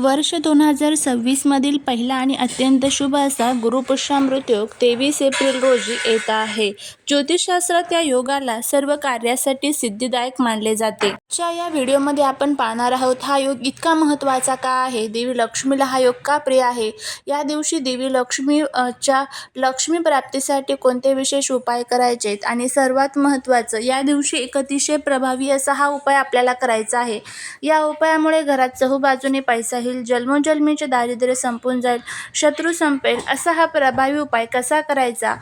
वर्ष 2026 मधील पहिला आणि अत्यंत शुभ असा गुरुपुष्यामृत योग 23 एप्रिल रोजी येत आहे. ज्योतिषशास्त्रात या योगाला सर्व कार्यासाठी सिद्धिदायक मानले जाते. आजच्या या व्हिडिओमध्ये आपण पाहणार आहोत हा योग इतका महत्त्वाचा का आहे, देवी लक्ष्मीला हा योग का प्रिय आहे, या दिवशी देवी लक्ष्मीच्या लक्ष्मी प्राप्तीसाठी कोणते विशेष उपाय करायचे आणि सर्वात महत्त्वाचं या दिवशी एक अतिशय प्रभावी असा हा उपाय आपल्याला करायचा आहे. या उपायामुळे घरात चहूबाजूने पैसा येईल, जन्मोजन्मीचे दारिद्र्य संपून जाईल, शत्रू संपेल. असा हा प्रभावी उपाय कसा करायचा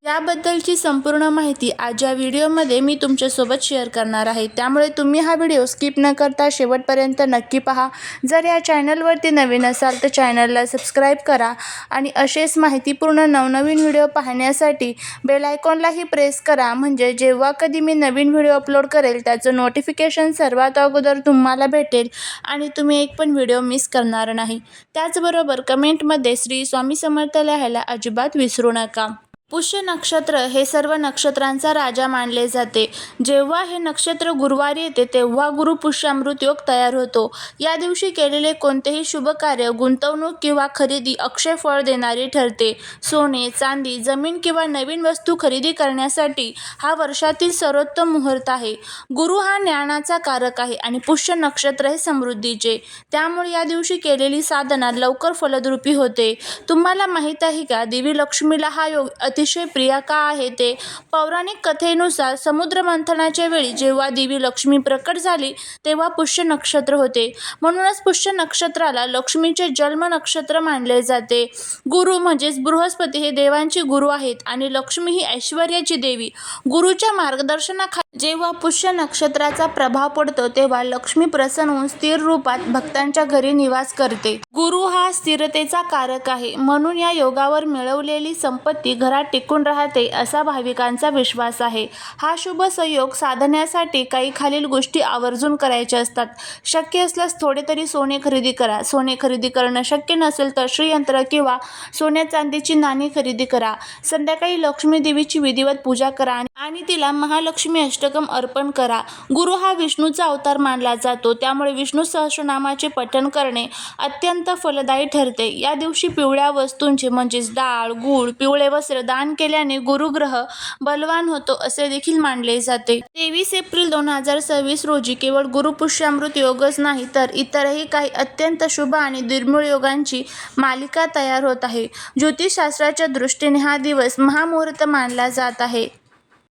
याबद्दलची संपूर्ण माहिती आज या व्हिडिओमध्ये मी तुमच्यासोबत शेअर करणार आहे. त्यामुळे तुम्ही हा व्हिडिओ स्किप न करता शेवटपर्यंत नक्की पहा. जर या चॅनलवरती नवीन असाल तर चॅनलला सबस्क्राईब करा आणि असेच माहितीपूर्ण नवनवीन व्हिडिओ पाहण्यासाठी बेल आयकॉनलाही प्रेस करा, म्हणजे जेव्हा कधी मी नवीन व्हिडिओ अपलोड करेल त्याचं नोटिफिकेशन सर्वात अगोदर तुम्हाला भेटेल आणि तुम्ही एक पण व्हिडिओ मिस करणार नाही. त्याचबरोबर कमेंटमध्ये श्री स्वामी समर्थ लिहायला अजिबात विसरू नका. पुष्य नक्षत्र हे सर्व नक्षत्रांचा राजा मानले जाते. जेव्हा हे नक्षत्र गुरुवारी येते तेव्हा गुरुपुष्यामृत योग तयार होतो. या दिवशी केलेले कोणतेही शुभ कार्य, गुंतवणूक किंवा खरेदी अक्षय फळ देणारी ठरते. सोने, चांदी, जमीन किंवा नवीन वस्तू खरेदी करण्यासाठी हा वर्षातील सर्वोत्तम मुहूर्त आहे. गुरु हा ज्ञानाचा कारक आहे आणि पुष्य नक्षत्र हे समृद्धीचे. त्यामुळे या दिवशी केलेली साधना लवकर फलद्रुपी होते. तुम्हाला माहीत आहे का, देवी लक्ष्मीला हा योग अतिशय प्रिय का आहे ते? पौराणिक कथेनुसार समुद्र मंथनाच्या वेळी जेव्हा देवी लक्ष्मी प्रकट झाली तेव्हा पुष्य नक्षत्र होते. म्हणूनच पुष्य नक्षत्राला लक्ष्मीचे जन्म नक्षत्र मानले जाते. गुरु म्हणजेच बृहस्पती हे देवांचे गुरु आहेत आणि लक्ष्मी ही ऐश्वर्याची देवी. गुरुच्या मार्गदर्शनाखाली जेव्हा पुष्य नक्षत्राचा प्रभाव पडतो तेव्हा लक्ष्मी प्रसन्न होऊन स्थिर रूपात भक्तांच्या घरी निवास करते. गुरु हा स्थिरतेचा कारक आहे, म्हणून या योगावर मिळवलेली संपत्ती घरात टिकून राहते असा भाविकांचा विश्वास आहे. हा शुभ संयोग साधण्यासाठी काही खालील गोष्टी आवर्जून करायच्या असतात. शक्य असल्यास थोडे तरी सोने खरेदी करा. सोने खरेदी करणं शक्य नसेल तर श्रीयंत्र किंवा सोन्या चांदीची नाणी खरेदी करा. संध्याकाळी लक्ष्मी देवीची विधिवत पूजा करा आणि तिला महालक्ष्मी अष्टकम अर्पण करा. गुरु हा विष्णूचा अवतार मानला जातो, त्यामुळे विष्णू सहस्रनामाचे पठण करणे अत्यंत फलदायी ठरते. या दिवशी पिवळ्या वस्तूंचे म्हणजेच डाळ, गूळ, पिवळे वस्त्र दान केल्याने गुरुग्रह बलवान होतो असे देखील मानले जाते. 23 एप्रिल 2026 रोजी केवळ गुरुपुष्यामृत योगच नाही तर इतरही काही अत्यंत शुभ आणि दुर्मिळ योगांची मालिका तयार होत आहे. ज्योतिषशास्त्राच्या दृष्टीने हा दिवस महामुहूर्त मानला जात आहे.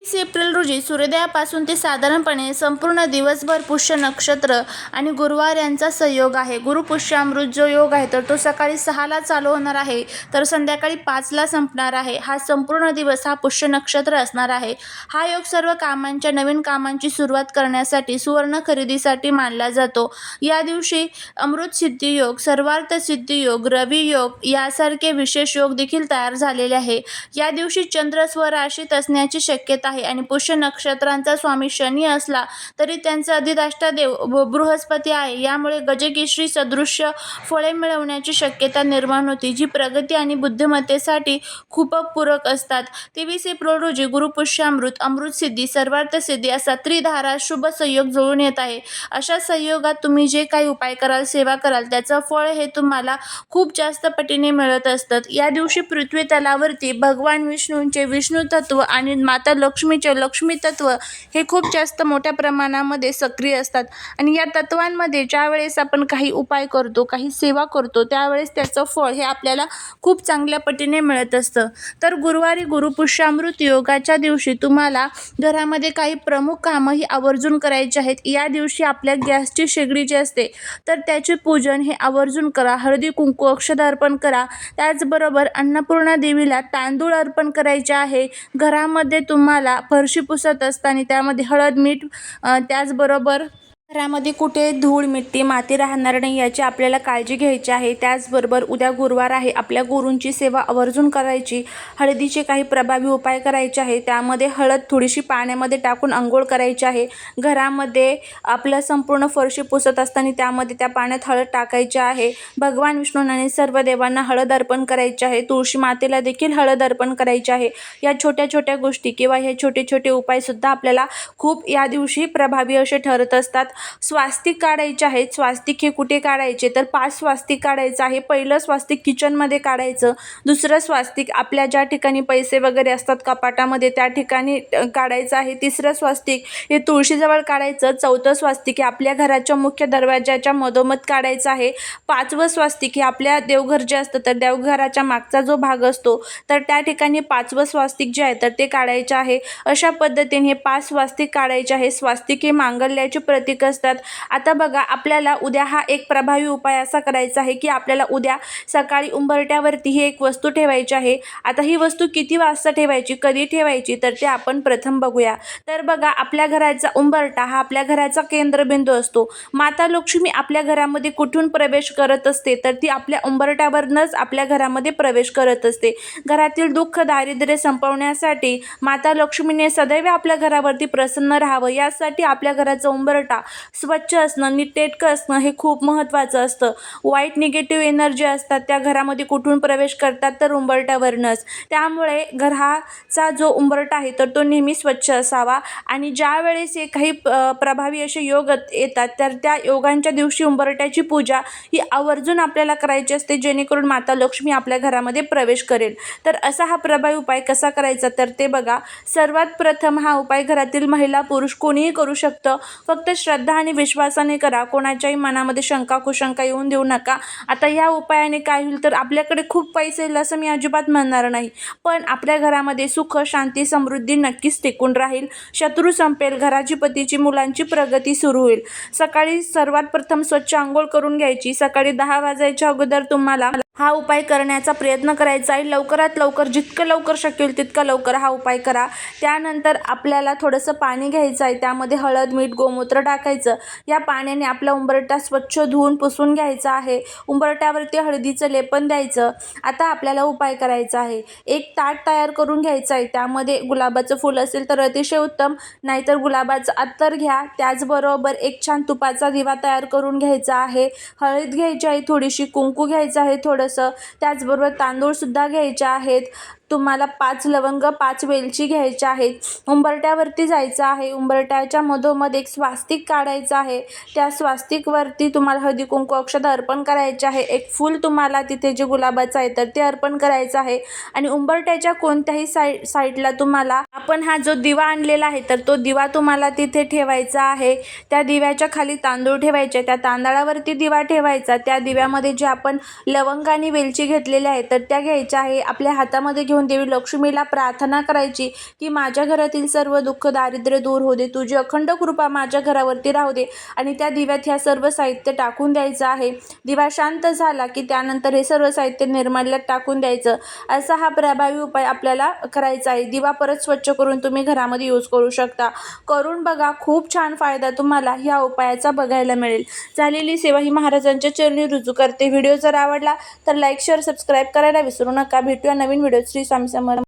23 एप्रिल रोजी सूर्योदयापासून ते साधारणपणे संपूर्ण दिवसभर पुष्य नक्षत्र आणि गुरुवार यांचा संयोग आहे. गुरुपुष्यामृत जो योग आहे तर तो सकाळी 6ला चालू होणार आहे तर संध्याकाळी 5ला संपणार आहे. हा संपूर्ण दिवस हा पुष्य नक्षत्र असणार आहे. हा योग सर्व कामांच्या नवीन कामांची सुरुवात करण्यासाठी, सुवर्ण खरेदीसाठी मानला जातो. या दिवशी अमृत सिद्धी योग, सर्वार्थ सिद्धी योग, रवी योग यासारखे विशेष योग देखील तयार झालेले आहे. या दिवशी चंद्र स्वराशीत असण्याची शक्यता आहे आणि पुष्य नक्षत्रांचा स्वामी शनी असला तरी त्यांचा अधिष्ठादेव बृहस्पती आहे. यामुळे गजकेसरी सदृश्य फळे मिळवण्याची शक्यता निर्माण होती, जी प्रगती आणि बुद्धिमत्तेसाठी खूप पूरक असतात. 23 एप्रिल रोजी गुरुपुष्यामृत, अमृत सिद्धी, सर्वार्थ सिद्धी असा त्रिधारा शुभ संयोग जुळून येत आहे. अशा संयोगात तुम्ही जे काही उपाय कराल, सेवा कराल, त्याचं फळ हे तुम्हाला खूप जास्त पटीने मिळत असतं. या दिवशी पृथ्वी तलावरती भगवान विष्णूंचे विष्णू तत्व आणि माता लक्ष्मीचे लक्ष्मी तत्व हे खूप जास्त मोठ्या प्रमाणामध्ये सक्रिय असतात आणि या तत्वांमध्ये ज्या वेळेस आपण काही उपाय करतो, काही सेवा करतो, त्यावेळेस त्याचं फळ हे आपल्याला खूप चांगल्या पटीने मिळत असतं. तर गुरुवारी गुरुपुष्यामृत योगाच्या दिवशी तुम्हाला घरामध्ये काही प्रमुख कामंही आवर्जून करायची आहेत. या दिवशी आपल्या गॅसची शेगडी जी असते तर त्याचे पूजन हे आवर्जून करा. हळदी कुंकू अक्षता अर्पण करा. त्याचबरोबर अन्नपूर्णा देवीला तांदूळ अर्पण करायचे आहे. घरामध्ये तुम्हाला फरशी पुसत असताना त्यामध्ये हळद, मीठ, त्याचबरोबर घरामध्ये कुठे धूळ, मिट्टी, माती राहणार नाही याची आपल्याला काळजी घ्यायची आहे. त्याचबरोबर उद्या गुरुवार आहे, आपल्या गुरूंची सेवा आवर्जून करायची. हळदीचे काही प्रभावी उपाय करायचे आहे. त्यामध्ये हळद थोडीशी पाण्यामध्ये टाकून अंघोळ करायची आहे. घरामध्ये आपलं संपूर्ण फरशी पुसत असताना त्यामध्ये त्या पाण्यात हळद टाकायची आहे. भगवान विष्णूंना आणि सर्व देवांना हळद अर्पण करायची आहे. तुळशी मातेला देखील हळद अर्पण करायची आहे. या छोट्या छोट्या गोष्टी किंवा हे छोटे छोटे उपायसुद्धा आपल्याला खूप या दिवशी प्रभावी असे ठरत असतात. स्वास्तिक काढायचे आहेत. स्वास्तिक हे कुठे काढायचे तर 5 स्वास्तिक काढायचं आहे. पहिलं स्वास्तिक किचनमध्ये काढायचं, दुसरं स्वास्तिक आपल्या ज्या ठिकाणी पैसे वगैरे असतात कपाटामध्ये त्या ठिकाणी काढायचं आहे. तिसरं स्वास्तिक हे तुळशीजवळ काढायचं. चौथं स्वास्तिक हे आपल्या घराच्या मुख्य दरवाजाच्या मधोमध काढायचं आहे. 5वं स्वास्तिक हे आपल्या देवघर जे असतं तर देवघराच्या मागचा जो भाग असतो तर त्या ठिकाणी 5वं स्वास्तिक जे आहे तर ते काढायचे आहे. अशा पद्धतीने हे 5 स्वास्तिक काढायचे आहे. स्वास्तिक हे मांगल्याचे प्रतीक असतात. आता बघा, आपल्याला उद्या हा एक प्रभावी उपाय असा करायचा आहे की आपल्याला उद्या सकाळी उंबरट्यावरती ही एक वस्तू ठेवायची आहे. आता ही वस्तू किती वाजता ठेवायची, कधी ठेवायची तर ते आपण प्रथम बघूया. तर बघा, आपल्या घराचा उंबरठा हा आपल्या घराचा केंद्रबिंदू असतो. माता लक्ष्मी आपल्या घरामध्ये कुठून प्रवेश करत असते तर ती आपल्या उंबरठ्यावरनंच आपल्या घरामध्ये प्रवेश करत असते. घरातील दुःख दारिद्र्य संपवण्यासाठी माता लक्ष्मीने सदैव आपल्या घरावरती प्रसन्न राहावं यासाठी आपल्या घराचा उंबरठा स्वच्छ असणं, नीटनेटकं असणं हे खूप महत्त्वाचं असतं. वाईट निगेटिव्ह एनर्जी असतात त्या घरामध्ये कुठून प्रवेश करतात तर उंबरठ्यावरनंच. त्यामुळे घराचा जो उंबरठा आहे तर तो नेहमी स्वच्छ असावा आणि ज्या वेळेस हे काही प्रभावी असे योग येतात तर त्या योगांच्या दिवशी उंबरठ्याची पूजा ही आवर्जून आपल्याला करायची असते, जेणेकरून माता लक्ष्मी आपल्या घरामध्ये प्रवेश करेल. तर असा हा प्रभावी उपाय कसा करायचा तर ते बघा. सर्वात प्रथम हा उपाय घरातील महिला पुरुष कोणीही करू शकतं. फक्त श्रद्धा आणि विश्वासाने करा. कोणाच्याही मनामध्ये शंका कुशंका येऊन देऊ नका. आता या उपायाने काय होईल तर आपल्याकडे खूप पैसे येईल असं मी अजिबात म्हणणार नाही, पण आपल्या घरामध्ये सुख शांती समृद्धी नक्कीच टिकून राहील. शत्रू संपेल, घराची पतीची मुलांची प्रगती सुरू होईल. सकाळी सर्वात प्रथम स्वच्छ आंघोळ करून घ्यायची. सकाळी 10 वाजायच्या अगोदर तुम्हाला हा उपाय करण्याचा प्रयत्न करायचा आहे. लवकरात लवकर, जितकं लवकर शक्य होईल तितकं लवकर हा उपाय करा. त्यानंतर आपल्याला थोडंसं पाणी घ्यायचं आहे. त्यामध्ये हळद, मीठ, गोमूत्र टाकायचं. या पाण्याने आपला उंबरठा स्वच्छ धुवून पुसून घ्यायचा आहे. उंबरठ्यावरती हळदीचं लेपन द्यायचं. आता आपल्याला उपाय करायचा आहे. एक ताट तयार करून घ्यायचं आहे. त्यामध्ये गुलाबाचं फूल असेल तर अतिशय उत्तम, नाहीतर गुलाबाचं अत्तर घ्या. त्याचबरोबर एक छान तुपाचा दिवा तयार करून घ्यायचा आहे. हळद घ्यायची आहे थोडीशी, कुंकू घ्यायचं आहे थोडंसं, त्याचबरोबर तांदूळसुद्धा घ्यायचे आहेत. तुम्हाला 5 लवंग, 5 वेलची घ्यायच्या आहेत. उंबरट्यावरती जायचं आहे. उंबरट्याच्या मधोमध एक स्वास्तिक काढायचं आहे. त्या स्वास्तिकवरती तुम्हाला हळदी कुंकू अक्षता अर्पण करायचे आहे. एक फूल तुम्हाला तिथे जे गुलाबाचं आहे तर ते अर्पण करायचं आहे आणि उंबरट्याच्या कोणत्याही साईडला तुम्हाला आपण हा जो दिवा आणलेला आहे तर तो दिवा तुम्हाला तिथे ठेवायचा आहे. त्या दिव्याच्या खाली तांदूळ ठेवायचे. त्या तांदळावरती दिवा ठेवायचा. त्या दिव्यामध्ये जे आपण लवंग आणि वेलची घेतलेल्या आहेत तर त्या घ्यायच्या आहे. आपल्या हातामध्ये घेऊन देवी लक्ष्मीला प्रार्थना करायची की माझ्या घरातील सर्व दुःख दारिद्र्य दूर होऊ दे, तुझी अखंड कृपा माझ्या घरावरती राहू दे आणि त्या दिव्यात ह्या सर्व साहित्य टाकून द्यायचं आहे. दिवा शांत झाला की त्यानंतर हे सर्व साहित्य निर्माल्यात टाकून द्यायचं. असा हा प्रभावी उपाय आपल्याला करायचा आहे. दिवा परत स्वच्छ करून तुम्ही घरामध्ये यूज करू शकता. करून बघा, खूप छान फायदा तुम्हाला ह्या उपायाचा बघायला मिळेल. झालेली सेवा ही महाराजांच्या चरणी रुजू करते. व्हिडिओ जर आवडला तर लाईक, शेअर, सबस्क्राईब करायला विसरू नका. भेटूया नवीन व्हिडिओ. श्री स्वामी समर्थ.